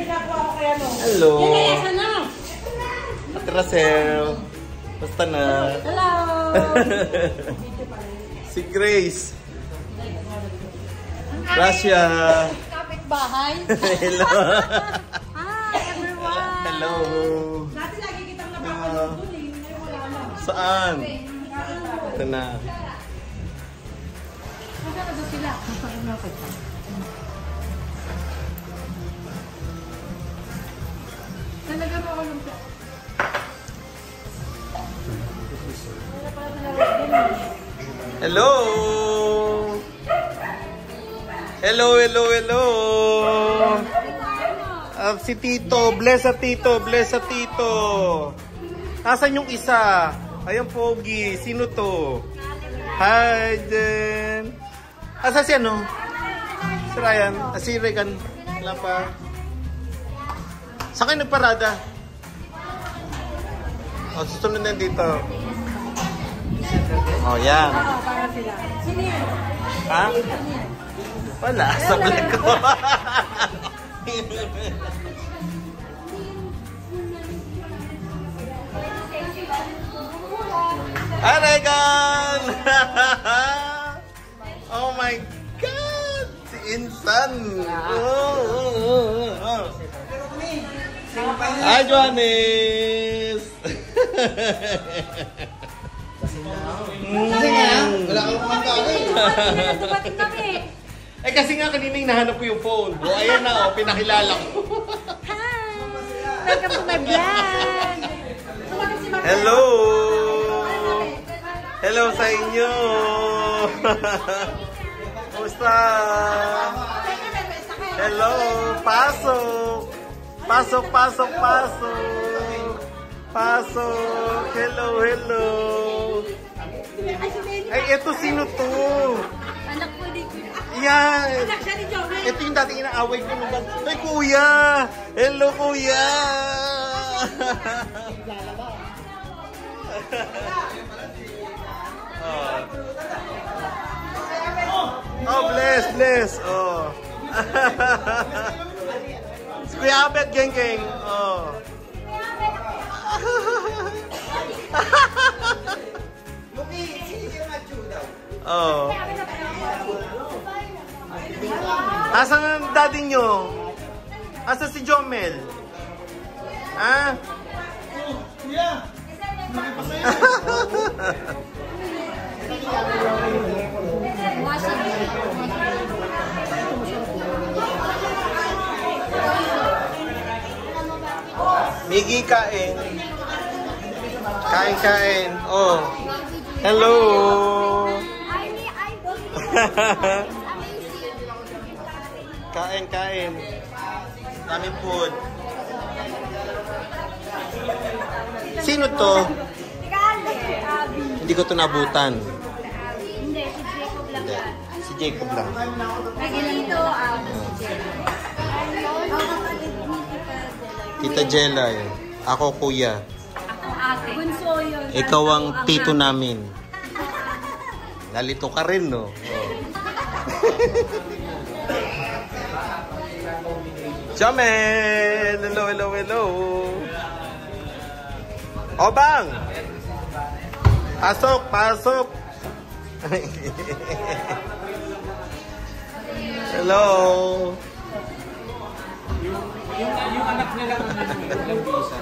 Hello. Ate Racel. Basta na. Hello. Si Grace. Gracia. Kapitbahay. Hello. Hi everyone. Hello. Dati lagi kitang napapanood dun eh. Saan? Ito na. Nasaan na doon sila? Talaga mo ako lumpia. Hello. Hello, hello, hello. Si Tito, bless sa Tito, bless sa Tito. Nasaan yung isa? Ayun, Pogi. Sino to? Hi, Jen. Asa si ano? Si Ryan. Si Regan. Wala pa. Saan kayo nagparada? O, susunod na dito. O, yan. Para sila. Sino yan? Ha? Wala. Sa vlog ko. Hi, Regan! Oh my God! Si Insan! Hi, Johannes! Kasi nga, wala kang kumakain. Dumating kami. Eh kasi nga kanina hinahanap ko yung phone. O ayan na, pinakilala ko. Hi! Welcome to my vlog! Hello! Hello sa inyo! Kumusta? Hello! Pasok! Pasok, pasok, pasok! Pasok! Hello, hello! Ay, eto sino to? Anak ko din. Yan! Anak siya ni Joel. Ito yung dating inaaway ko nung bag. Ay, kuya! Hello, kuya! Oh, bless, bless. Oh. Si Kuya Abet, geng-geng. Oh. Oh. Asan ang daddy nyo? Asan si Jomel? Ha? Yeah. Miggy, kain. Kain, kain. Oh. Hello. Kain, kain. Daming food. Sino to? Hindi ko to nabutan. Hindi, si Jacob lang. Si Jacob lang. Dito, Tita Jella yun. Ako kuya. Ako ate. Bunso yun. Ikaw ang tito namin. Nalito ka rin, no? Oh. Jamel! Hello, hello, hello! Obang! Pasok, pasok! Hello! Yung anak nila kung walang visa.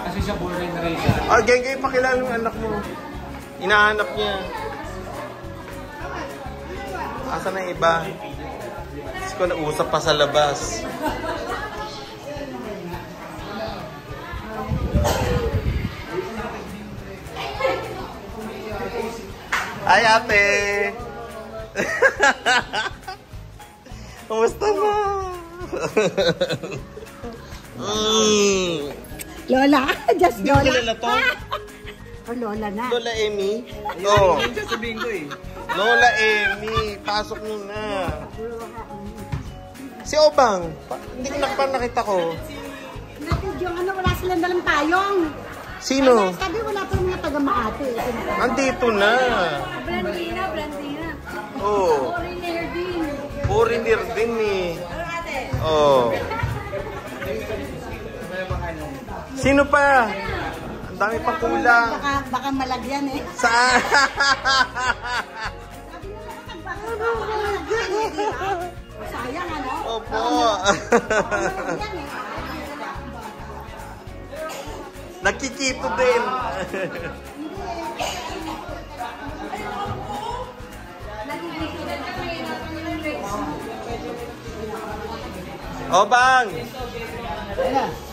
Kasi siya born and raised. Oh, geng-geng, pakilala yung anak mo. Inahanap niya. Asa na iba? Kasi ko nausap pa sa labas. Ay, ate! Kumusta na? Lola, just Hindi mo Lola. kilala to? Oh, Lola na. Lola Emmy? Oo. Yung sasabihin ko eh. Lola Emmy, pasok muna. Si Obang, hindi ko nakita ko. Natin yung ano, wala silang dalang tayong. Sino? Sabi wala pa mga taga Makati. Andito na. Brandina, Brandina. Oh. Foreigner din. Foreigner din eh. Oh. Sino pa? Ang dami pang kulang. Baka malagyan eh. Saan? Sayang ano? Opo. Nakikito din. O bang?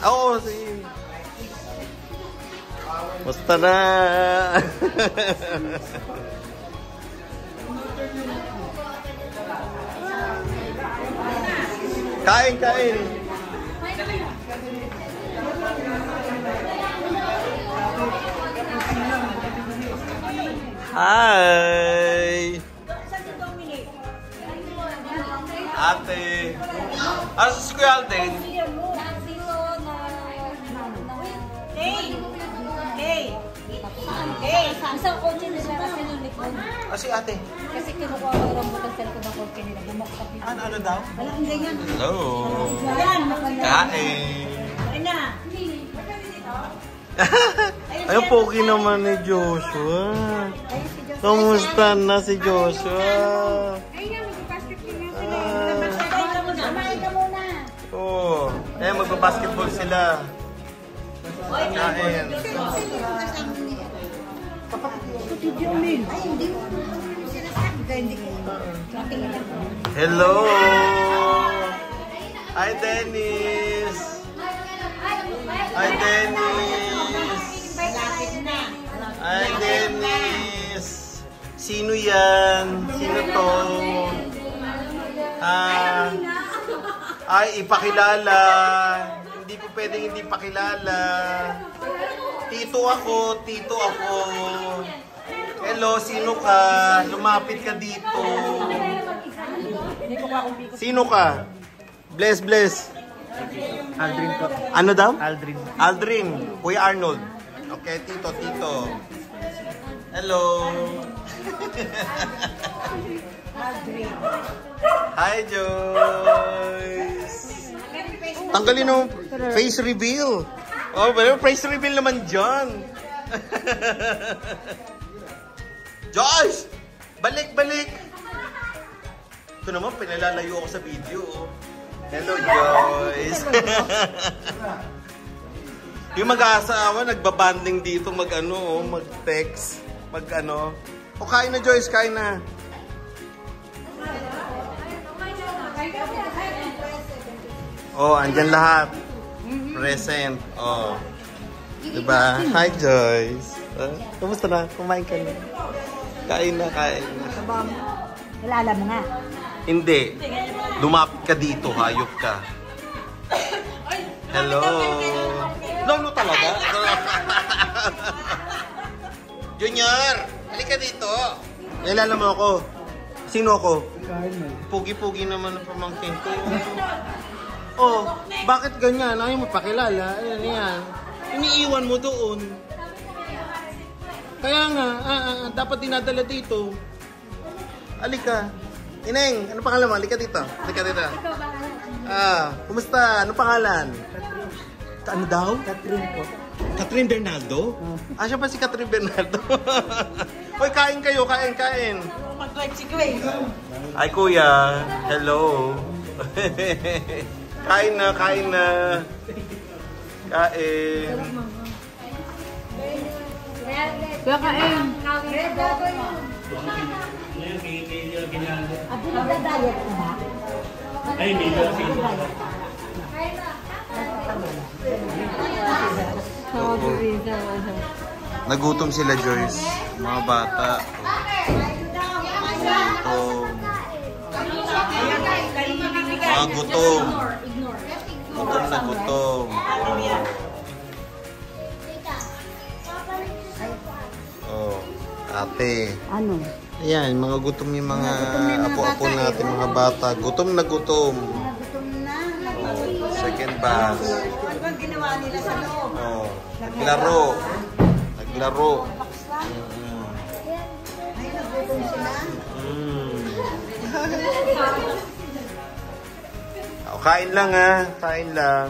Oo, sige. Basta na. Kain, kain. Hi! Ate! Asa si Kuya Alden? Isang kotse na siya kasi nung likod. Si ate? Kasi kinukuha ko yung rambutan sa likod ng kotse nila. Bumaksak yun. Ano daw? Walang ganyan. Hello! Yan, Kain! Ayun na. Ay, ang pogi naman ni Joshua. Kamusta na si Joshua? Ayun na, mag-basket din na sila. Kumain ka muna. Oo. Eh, magbabasketball sila. Kain. Hello! Hi, Dennis! Hi, Dennis! Hi, Dennis! Sino yan? Sino to? Ay, ipakilala. Hindi po pwedeng hindi pakilala. Tito ako, tito ako. Hello, sino ka? Lumapit ka dito. Sino ka? Bless, bless. Aldrin po. Ano daw? Aldrin. Aldrin. Kuya Arnold. Okay, tito, tito. Hello. Hi, Joyce. Tanggalin mo face reveal. Oh, pero face reveal naman dyan. Joyce! Balik, balik! Ito naman, pinalalayo ako sa video. Hello, Joyce! Yung mag-aasawa, nagbabanding dito, mag-text, mag-ano. O, kain na, Joyce, kain na. Oh, andyan lahat. Present. Oh. Diba? Hi, Joyce. Kumusta na? Kumain ka na? Kain na, kain na. Kilala mo nga. Hindi. Lumapit ka dito, hayop ka. Hello. No talaga? Junior, halika dito. Kilala mo ako. Sino ako? Pugi-pugi naman ang pamangkin ko. Oh, bakit ganyan? Ayaw mo pakilala. Ayan, yan. Iniiwan mo doon. Kaya nga, dapat dinadala dito. Halika. Ineng, ano pangalan mo? Halika dito. Halika dito. Kumusta? Ano pangalan? Ano daw? Catherine po. Catherine Bernaldo? Siya pa si Catherine Bernaldo. Hoy, kain kayo, kain. Mag-drive si Gwen. Ay, kuya. Hello. Kain na. Kain. Kaya kain. Abo nagda-diet ka ba? Ay, hindi na. Nagutom sila, Joyce. Mga bata. Mga gutom. Gutom na gutom. Oh, ate. Ano? Ayan, mga gutom yung mga apo-apo natin, mga bata. Gutom na gutom. Gutom na. Oh, second bus. Ano ang ginawa nila sa loob? Oh, naglaro. Ay, nagutom sila. Oh, kain lang, kain lang.